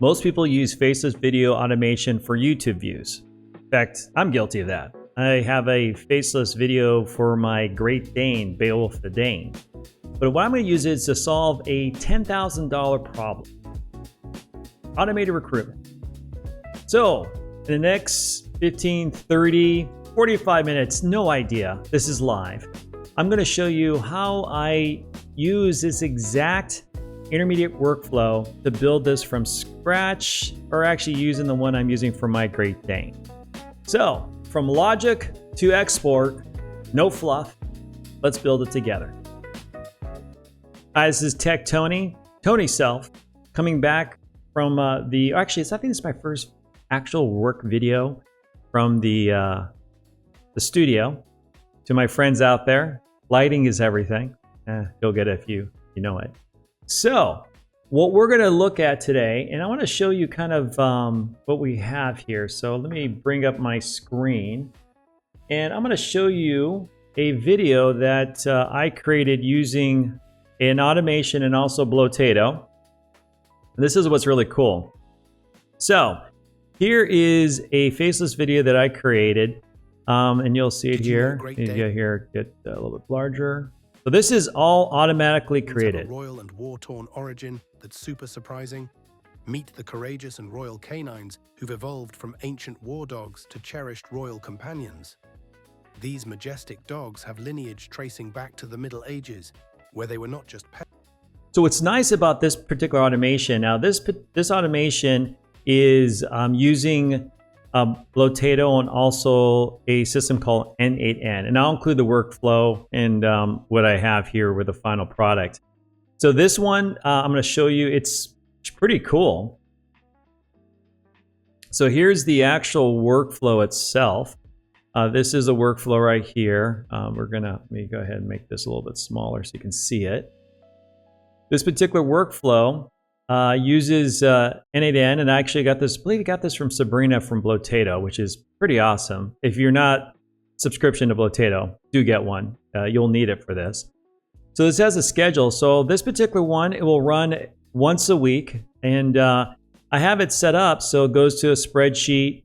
Most people use faceless video automation for YouTube views. In fact, I'm guilty of that. I have a faceless video for my Great Dane, Beowulf the Dane. But what I'm going to use is to solve a $10,000 problem. Automated recruitment. So, in the next 15, 30, 45 minutes, no idea, this is live, I'm going to show you how I use this exact intermediate workflow to build this from scratch, or actually using the one I'm using for my Great Dane. So, from logic to export, no fluff, let's build it together. Hi, this is Tech Tony, Tony Self, coming back from I think this is my first actual work video from the studio. To my friends out there, lighting is everything. You'll get it if you know it. So, what we're going to look at today, and I want to show you kind of what we have here. So let me bring up my screen, and I'm going to show you a video that I created using an automation and also Blotato. This is what's really cool. So here is a faceless video that I created, and you'll see it here. Get a little bit larger. So this is all automatically created. A royal and war-torn origin that's super surprising. Meet the courageous and royal canines who've evolved from ancient war dogs to cherished royal companions. These majestic dogs have lineage tracing back to the Middle Ages, where they were not just pets. So what's nice about this particular automation, now this automation is using Blotato and also a system called N8N, and I'll include the workflow and what I have here with the final product. So this one I'm going to show you, it's pretty cool. So here's the actual workflow itself. This is a workflow right here. Let me go ahead and make this a little bit smaller so you can see it. This particular workflow uses N8N, and I actually got this, I believe I got this from Sabrina from Blotato, which is pretty awesome. If you're not subscription to Blotato, do get one. You'll need it for this. So this has a schedule. So this particular one, it will run once a week, and I have it set up so it goes to a spreadsheet.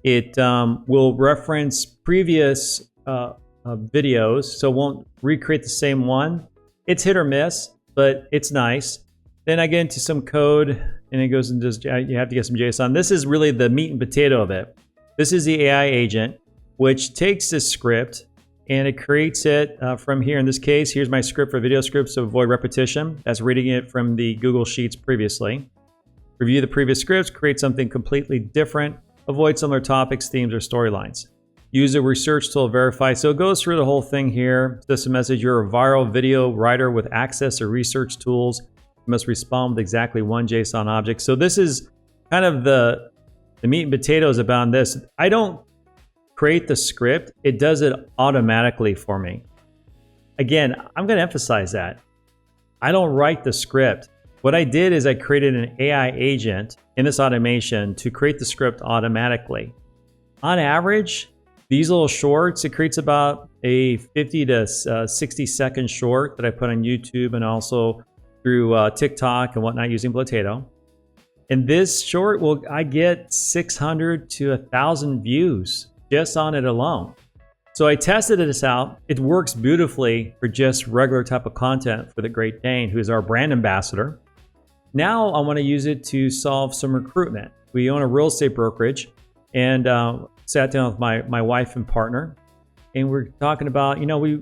It will reference previous videos, so it won't recreate the same one. It's hit or miss, but it's nice. Then I get into some code, and it goes into, you have to get some JSON. This is really the meat and potato of it. This is the AI agent, which takes this script and it creates it from here. In this case, here's my script for video scripts to avoid repetition. That's reading it from the Google Sheets previously. Review the previous scripts, create something completely different, avoid similar topics, themes, or storylines. Use a research tool, verify. So it goes through the whole thing here. Just a message, you're a viral video writer with access to research tools. You must respond with exactly one JSON object. So this is kind of the meat and potatoes about this. I don't create the script. It does it automatically for me. Again, I'm going to emphasize that. I don't write the script. What I did is I created an AI agent in this automation to create the script automatically. On average, these little shorts, it creates about a 50 to 60 second short that I put on YouTube and also through TikTok and whatnot using Blotato. And this short, I get 600 to 1,000 views just on it alone. So I tested this out. It works beautifully for just regular type of content for the Great Dane, who is our brand ambassador. Now I want to use it to solve some recruitment. We own a real estate brokerage, and sat down with my wife and partner, and we're talking about,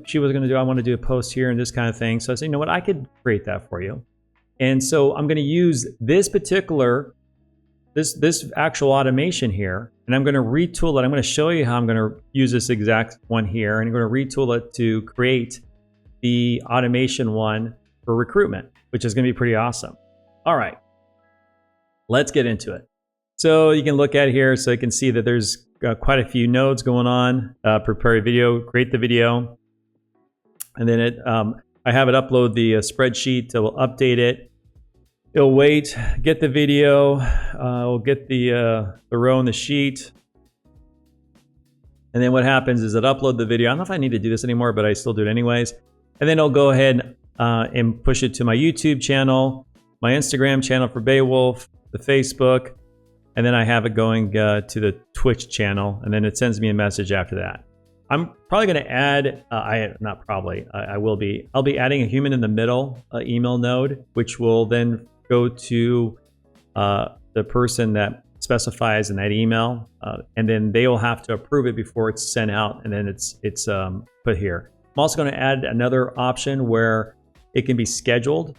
she was going to do, I want to do a post here and this kind of thing. So I said, you know what, I could create that for you. And so I'm going to use this particular, this actual automation here, and I'm going to retool it. I'm going to show you how I'm going to use this exact one here, and I'm going to retool it to create the automation one for recruitment, which is going to be pretty awesome. All right, let's get into it. So you can look at it here, so you can see that there's quite a few nodes going on. Prepare a video, create the video, and then I have it upload the spreadsheet. It will update it. It'll wait, get the video. We'll get the row in the sheet, and then what happens is it upload the video. I don't know if I need to do this anymore, but I still do it anyways. And then I'll go ahead and push it to my YouTube channel, my Instagram channel for Beowulf, the Facebook, and then I have it going to the Twitch channel, and then it sends me a message after that. I'm probably going to add, I will be, I'll be adding a human in the middle email node, which will then go to the person that specifies in that email, and then they will have to approve it before it's sent out, and then it's put here. I'm also going to add another option where it can be scheduled.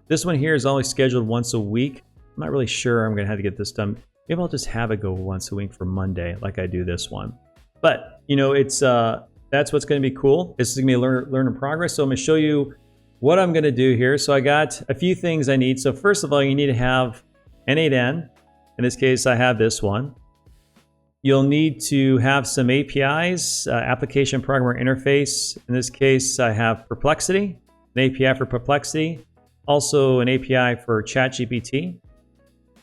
This one here is only scheduled once a week. I'm not really sure I'm going to have to get this done. Maybe I'll just have it go once a week for Monday, like I do this one. But you know, it's that's what's going to be cool. This is going to be a learn in progress. So I'm going to show you what I'm going to do here. So I got a few things I need. So first of all, you need to have N8N. In this case, I have this one. You'll need to have some APIs, application programmer interface. In this case, I have Perplexity, an API for Perplexity, also an API for ChatGPT.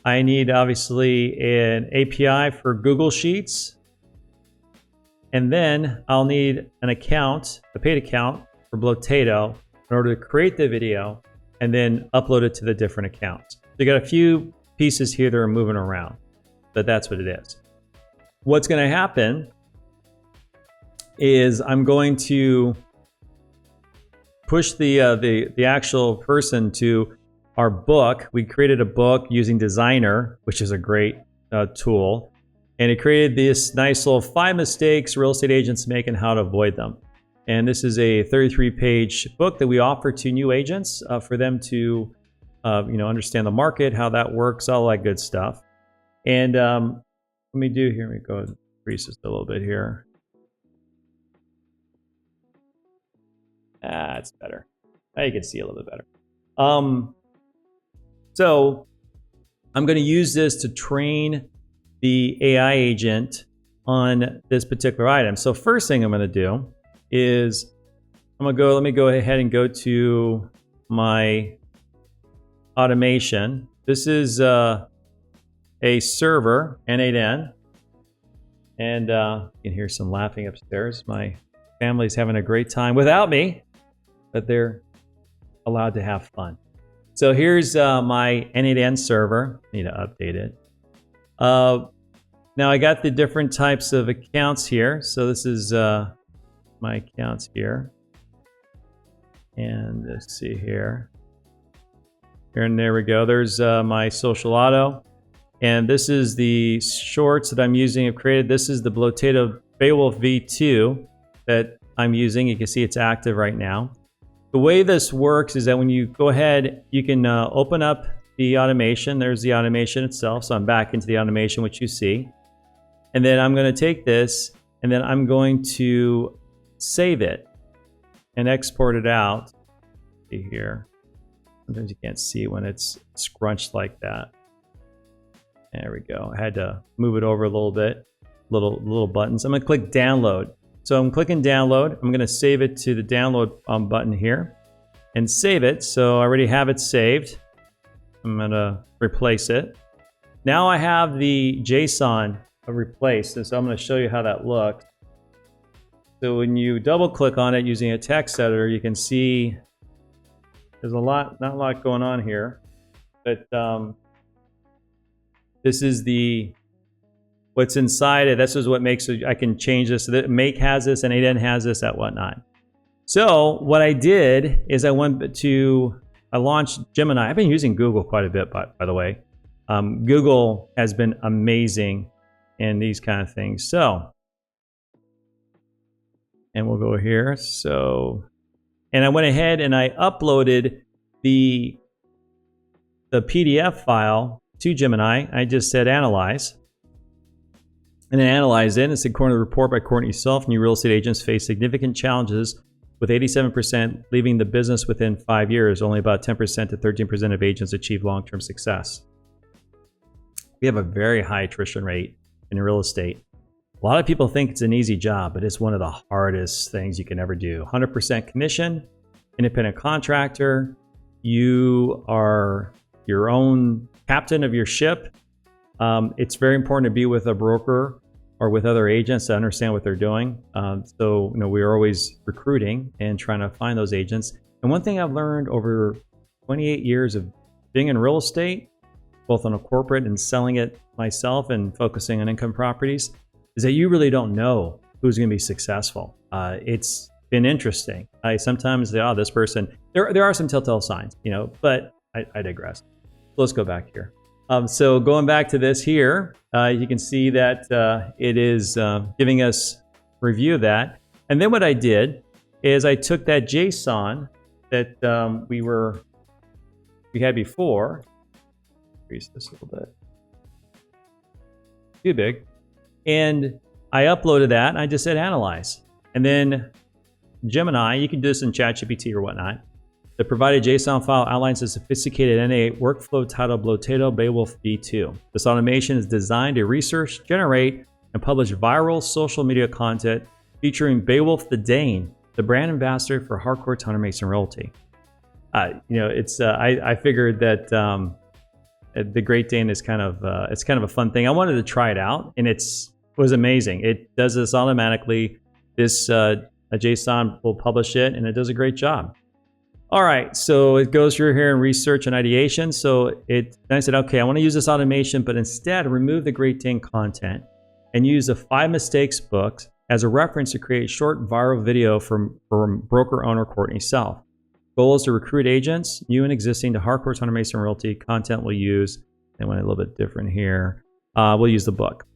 I need obviously an API for Google Sheets. And then I'll need an account, a paid account for Blotato in order to create the video and then upload it to the different accounts. So you got a few pieces here that are moving around, but that's what it is. What's going to happen is I'm going to push the actual person to our book. We created a book using Designer, which is a great tool. And it created this nice little 5 mistakes real estate agents make and how to avoid them. And this is a 33-page book that we offer to new agents for them to understand the market, how that works, all that good stuff. And let me go and increase this a little bit here. It's better. Now you can see a little bit better. So I'm going to use this to train the AI agent on this particular item. So first thing I'm going to do is let me go ahead and go to my automation. This is a server, N8N, and you can hear some laughing upstairs. My family's having a great time without me, but they're allowed to have fun. So here's my N8N server. I need to update it. Now I got the different types of accounts here. So this is my accounts here. And let's see here. And there we go. There's my social auto. And this is the shorts that I'm using. I've created. This is the Blotato Beowulf V2 that I'm using. You can see it's active right now. The way this works is that when you go ahead, you can open up the automation. There's the automation itself. So I'm back into the automation, which you see. And then I'm going to take this and then I'm going to save it and export it out. See here. Sometimes you can't see when it's scrunched like that. There we go. I had to move it over a little bit. Little buttons. I'm going to click download. So I'm clicking download. I'm going to save it to the download button here and save it. So I already have it saved. I'm going to replace it. Now I have the JSON replaced, and so I'm going to show you how that looks. So when you double click on it using a text editor, you can see there's not a lot going on here, but this is what's inside it. This is what makes it. I can change this. So that Make has this, and N8N has this, at whatnot. So what I did is I launched Gemini. I've been using Google quite a bit, by the way. Google has been amazing in these kind of things. So, and we'll go here. So, and I went ahead and I uploaded the PDF file to Gemini. I just said analyze. And then analyze it. And it's according to the report by Courtney Self, new real estate agents face significant challenges, with 87% leaving the business within 5 years. Only about 10% to 13% of agents achieve long-term success. We have a very high attrition rate in real estate. A lot of people think it's an easy job, but it's one of the hardest things you can ever do. 100% commission, independent contractor. You are your own captain of your ship. It's very important to be with a broker or with other agents to understand what they're doing. So we're always recruiting and trying to find those agents. And one thing I've learned over 28 years of being in real estate, both on a corporate and selling it myself and focusing on income properties, is that you really don't know who's going to be successful. It's been interesting. I sometimes say, oh, this person, there are some telltale signs, but I digress. Let's go back here. So going back to this here, you can see that it is giving us review of that. And then what I did is I took that JSON that we had before, increase this a little bit, too big, and I uploaded that and I just said analyze. And then Gemini, you can do this in ChatGPT or whatnot. The provided JSON file outlines a sophisticated NA workflow titled Blotato Beowulf V2. This automation is designed to research, generate, and publish viral social media content featuring Beowulf the Dane, the brand ambassador for hardcore Toner Mason Realty. I figured that the Great Dane is kind of a fun thing. I wanted to try it out, and it was amazing. It does this automatically. This a JSON will publish it, and it does a great job. All right, so it goes through here and research and ideation. So I said, okay, I want to use this automation, but instead remove the Great Dane content and use the 5 mistakes book as a reference to create a short viral video from broker owner Courtney Self. Goal is to recruit agents, new and existing, to hardcore Toner Mason Realty. Content we'll use, and went a little bit different here. We'll use the book.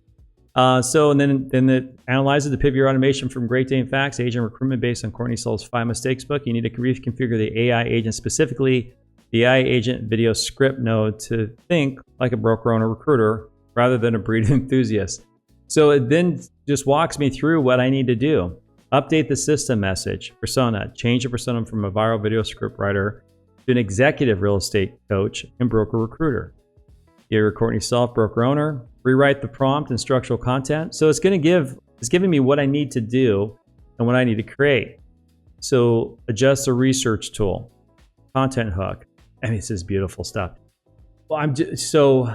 And then it analyzes the pivot your automation from Great Dane Facts, agent recruitment based on Courtney Self's 5 mistakes book. You need to reconfigure the AI agent, specifically the AI agent video script node, to think like a broker owner recruiter rather than a breed enthusiast. So it then just walks me through what I need to do. Update the system message persona, change the persona from a viral video script writer to an executive real estate coach and broker recruiter. You're Courtney Self, broker owner. Rewrite the prompt and structural content. So it's giving me what I need to do and what I need to create. So adjust the research tool, content hook. I mean, this is beautiful stuff. Well, so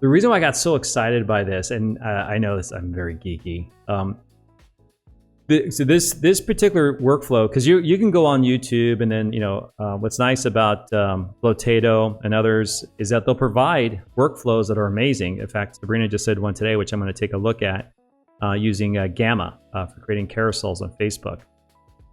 the reason why I got so excited by this, and I know this, I'm very geeky. So this particular workflow, because you can go on YouTube, and then what's nice about Blotato and others is that they'll provide workflows that are amazing. In fact, Sabrina just said one today, which I'm going to take a look at using Gamma for creating carousels on Facebook.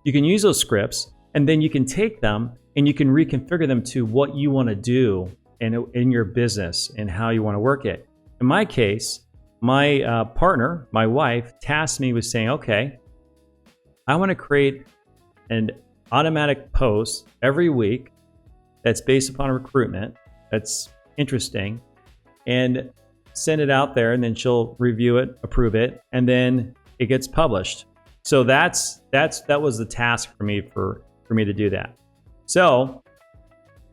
You can use those scripts, and then you can take them and you can reconfigure them to what you want to do in your business and how you want to work it. In my case, my partner, my wife, tasked me with saying, okay, I want to create an automatic post every week that's based upon recruitment, that's interesting, and send it out there, and then she'll review it, approve it, and then it gets published. So that was the task for me to do that. So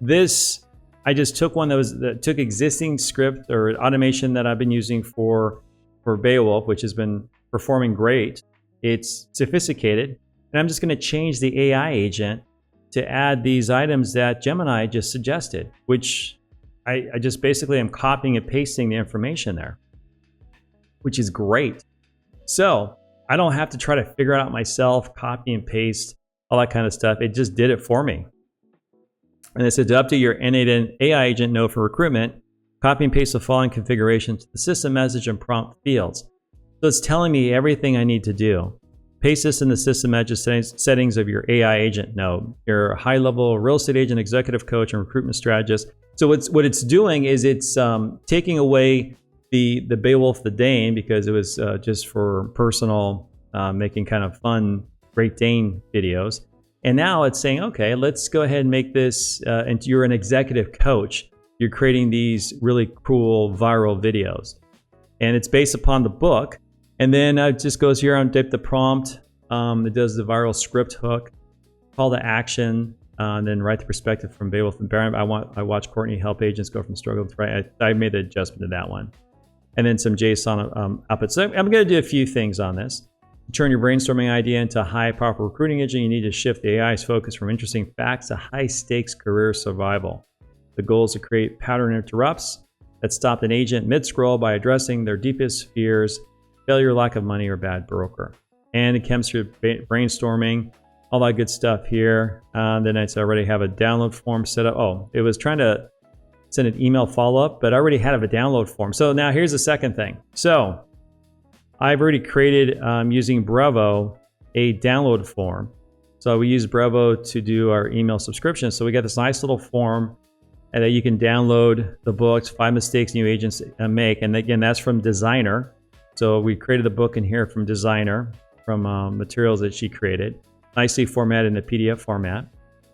this, I just took one that took existing script or automation that I've been using for Beowulf, which has been performing great. It's sophisticated, and I'm just going to change the AI agent to add these items that Gemini just suggested, which I just basically am copying and pasting the information there, which is great. So I don't have to try to figure it out myself, copy and paste, all that kind of stuff. It just did it for me. And it said to update your innate AI agent node for recruitment, copy and paste the following configuration to the system message and prompt fields. So it's telling me everything I need to do. Paste this in the system settings of your AI agent node, your high-level real estate agent, executive coach, and recruitment strategist. So what it's doing is it's taking away the Beowulf the Dane, because it was just for personal, making kind of fun Great Dane videos. And now it's saying, okay, let's go ahead and make this, and you're an executive coach. You're creating these really cool viral videos. And it's based upon the book. And then it just goes here on dip the prompt. It does the viral script hook, call to action, and then write the perspective from Beowulf and Baron. I watch Courtney help agents go from struggle to thrive. I made the adjustment to that one. And then some JSON output. So I'm going to do a few things on this. To turn your brainstorming idea into a high powerful recruiting engine, you need to shift the AI's focus from interesting facts to high stakes career survival. The goal is to create pattern interrupts that stop an agent mid-scroll by addressing their deepest fears: failure, lack of money, or bad broker. And it comes through brainstorming, all that good stuff here. Then I already have a download form set up. Oh, it was trying to send an email follow-up, but I already had a download form. So now here's the second thing. So I've already created, using Brevo, a download form. So we use Brevo to do our email subscription. So we got this nice little form and that you can download the books, 5 mistakes new agents make. And again, that's from Designer. So we created the book in here from Designer, from materials that she created, nicely formatted in a PDF format.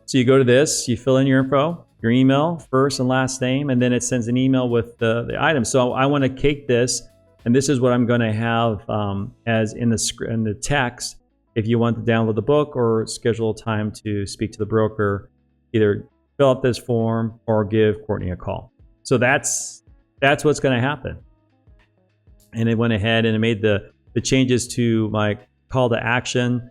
So you go to this, you fill in your info, your email, first and last name, and then it sends an email with the item. So I want to cake this, and this is what I'm going to have as in the text. If you want to download the book or schedule a time to speak to the broker, either fill out this form or give Courtney a call. So that's what's going to happen. And it went ahead and it made the changes to my call to action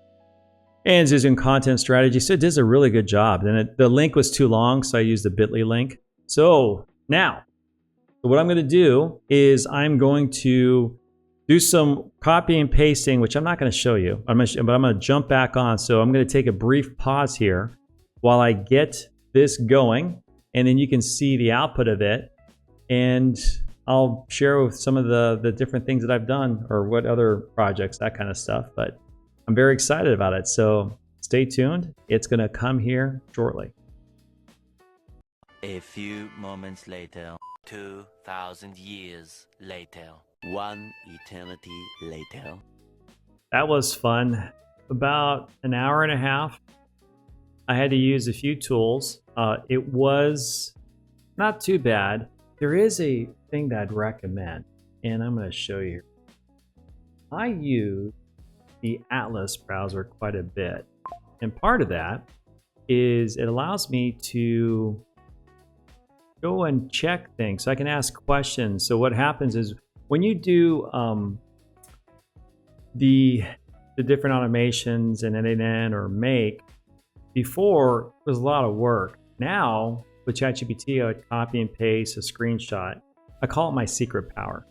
and it's using content strategy. So it does a really good job. And the link was too long, so I used a bit.ly link. So now, what I'm going to do is I'm going to do some copy and pasting, which I'm not going to show you, but I'm going to jump back on. So I'm going to take a brief pause here while I get this going, and then you can see the output of it. And I'll share with some of the different things that I've done or what other projects, that kind of stuff. But I'm very excited about it. So stay tuned. It's going to come here shortly. A few moments later, 2,000 years later, 1 eternity later. That was fun. About an hour and a half. I had to use a few tools. It was not too bad. There is a thing that I'd recommend, and I'm going to show you. I use the Atlas browser quite a bit, and part of that is it allows me to go and check things, so I can ask questions. So what happens is when you do the different automations and NNN or make, before it was a lot of work. Now with ChatGPT, I would copy and paste a screenshot. I call it my secret power.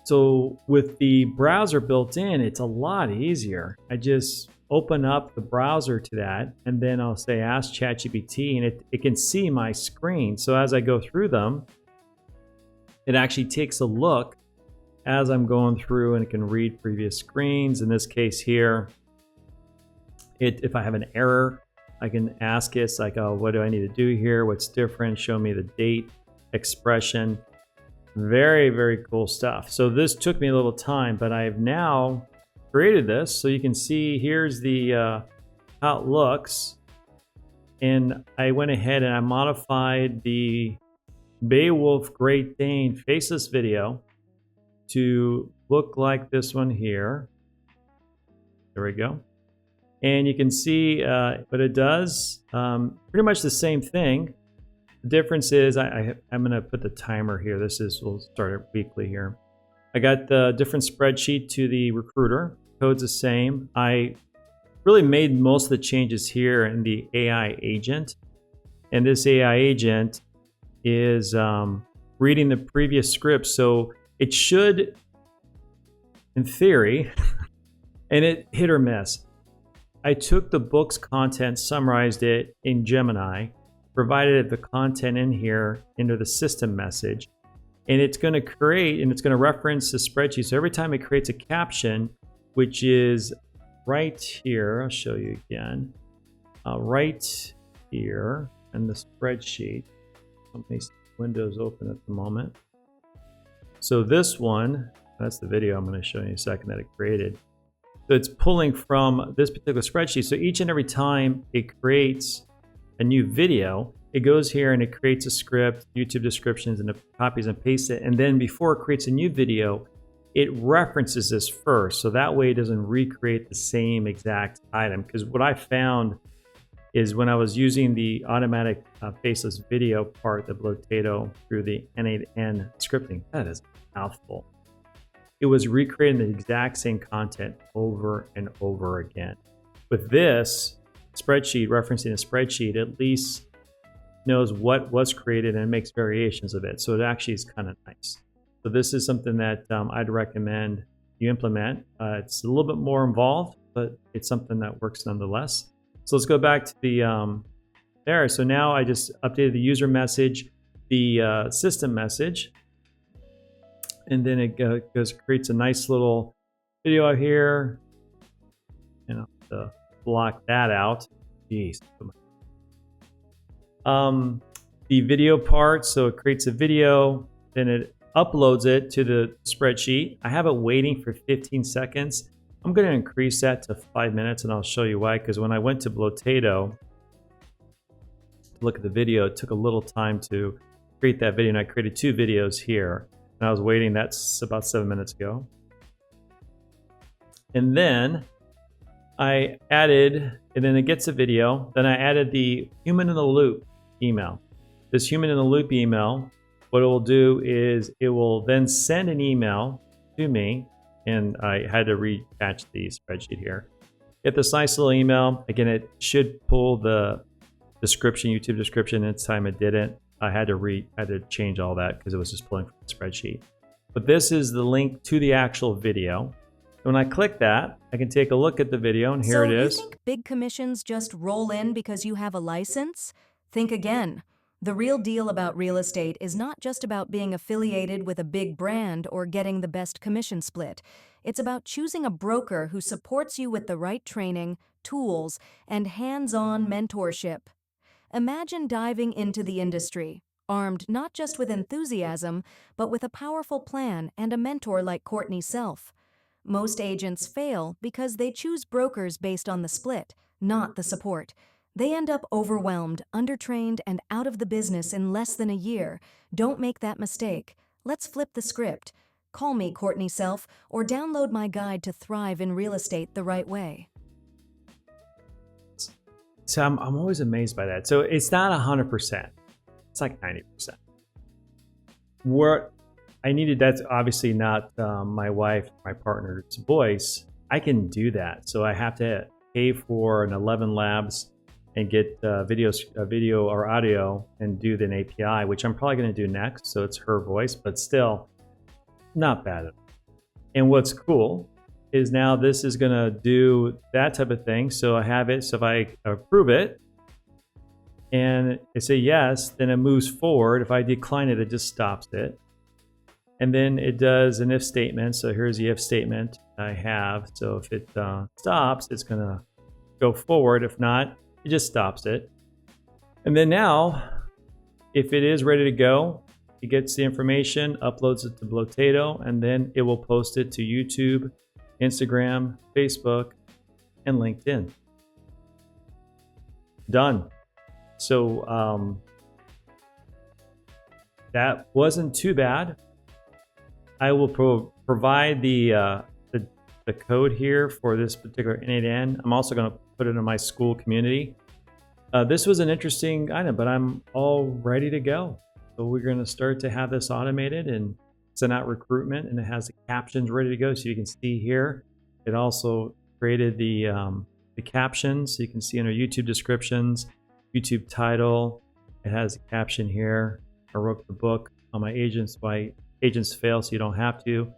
So with the browser built in, it's a lot easier. I just open up the browser to that, and then I'll say ask ChatGPT, and it can see my screen. So as I go through them, it actually takes a look as I'm going through, and it can read previous screens. In this case here, if I have an error, I can ask it. It's like, oh, what do I need to do here? What's different? Show me the date, expression. Very, very cool stuff. So this took me a little time, but I've now created this. So you can see here's the how it looks. And I went ahead and I modified the Beowulf Great Dane faceless video to look like this one here. There we go. And you can see what it does. Pretty much the same thing. The difference is I'm going to put the timer here. We'll start it weekly here. I got the different spreadsheet to the recruiter. Code's the same. I really made most of the changes here in the AI agent. And this AI agent is reading the previous script. So it should, in theory, and it hit or miss. I took the book's content, summarized it in Gemini, provided the content in here into the system message, and it's going to create, and it's going to reference the spreadsheet. So every time it creates a caption, which is right here, I'll show you again, right here in the spreadsheet. These windows open at the moment. So this one, that's the video I'm going to show you in a second that it created. So it's pulling from this particular spreadsheet. So each and every time it creates a new video, it goes here and it creates a script, YouTube descriptions, and it copies and pastes it. And then before it creates a new video, it references this first. So that way it doesn't recreate the same exact item. Because what I found is when I was using the automatic faceless video part, the Blotato through the N8N scripting, that is a mouthful. It was recreating the exact same content over and over again. With this spreadsheet, referencing a spreadsheet, at least knows what was created and makes variations of it. So it actually is kind of nice. So this is something that I'd recommend you implement. It's a little bit more involved, but it's something that works nonetheless. So let's go back to the there. So now I just updated the user message. the system message, and then it creates a nice little video out here. And I'll have to block that out. Jeez. The video part, so it creates a video, then it uploads it to the spreadsheet. I have it waiting for 15 seconds. I'm going to increase that to 5 minutes, and I'll show you why. Because when I went to Blotato to look at the video, it took a little time to create that video, and I created 2 videos here. And I was waiting, that's about 7 minutes ago. And then I added, and then it gets a video, then I added the human in the loop email. This human in the loop email, what it will do is it will then send an email to me, and I had to reattach the spreadsheet here. Get this nice little email. Again, it should pull the description, YouTube description. This time it didn't. I had to change all that because it was just pulling from the spreadsheet. But this is the link to the actual video. When I click that, I can take a look at the video, and here it is. So you think big commissions just roll in because you have a license? Think again. The real deal about real estate is not just about being affiliated with a big brand or getting the best commission split. It's about choosing a broker who supports you with the right training, tools, and hands-on mentorship. Imagine diving into the industry, armed not just with enthusiasm, but with a powerful plan and a mentor like Courtney Self. Most agents fail because they choose brokers based on the split, not the support. They end up overwhelmed, undertrained, and out of the business in less than a year. Don't make that mistake. Let's flip the script. Call me, Courtney Self, or download my guide to thrive in real estate the right way. So I'm always amazed by that. So it's not 100%. It's like 90%. What I needed, that's obviously not my wife, my partner's voice. I can do that. So I have to pay for an 11 Labs and get video or audio and do an API, which I'm probably going to do next. So it's her voice, but still not bad. And what's cool is now this is going to do that type of thing. So I have it. So if I approve it and I say yes, then it moves forward. If I decline it, it just stops it. And then it does an if statement. So here's the if statement I have. So if it stops, it's going to go forward. If not, it just stops it. And then now, if it is ready to go, it gets the information, uploads it to Blotato, and then it will post it to YouTube, Instagram, Facebook, and LinkedIn. Done. So that wasn't too bad. I will provide the code here for this particular N8N. I'm also going to put it in my Skool community. This was an interesting item, but I'm all ready to go. So we're going to start to have this automated and send out recruitment, and it has the captions ready to go. So you can see here, it also created the captions. So you can see in our YouTube descriptions, YouTube title. It has a caption here. I wrote the book on my agents, why agents fail so you don't have to.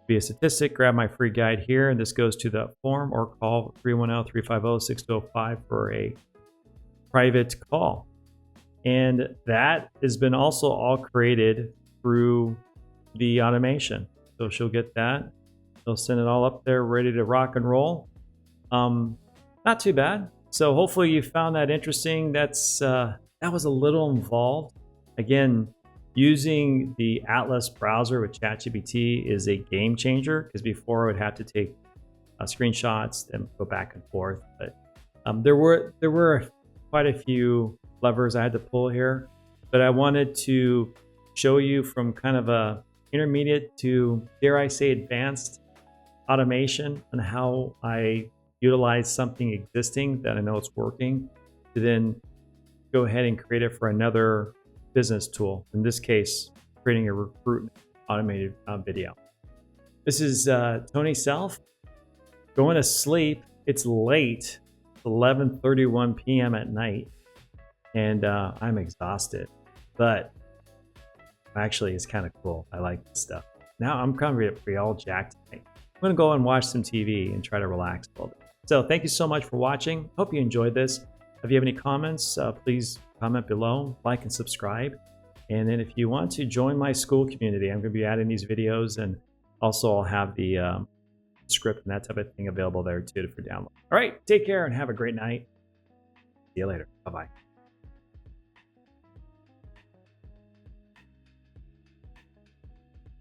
Be a statistic, grab my free guide here, and this goes to the form, or call 310-350-6205 for a private call. And that has been also all created through the automation. So she'll get that. They'll send it all up there ready to rock and roll. Not too bad. So hopefully you found that interesting. That was a little involved. Again, using the Atlas browser with ChatGPT is a game changer, because before I would have to take screenshots and go back and forth. But there were quite a few levers I had to pull here, but I wanted to show you from kind of a intermediate to, dare I say, advanced automation and how I utilize something existing that I know it's working to then go ahead and create it for another business tool. In this case, creating a recruitment automated video. This is Tony Self going to sleep. It's late, 11:31 p.m. at night, and I'm exhausted, but actually it's kind of cool. I like this stuff. Now I'm kind of be all jacked tonight. I'm gonna go and watch some TV and try to relax a little bit. So thank you so much for watching. Hope you enjoyed this. If you have any comments, please comment below, like and subscribe. And then if you want to join my Skool community, I'm going to be adding these videos, and also I'll have the script and that type of thing available there too for download. All right, take care and have a great night. See you later. Bye-bye.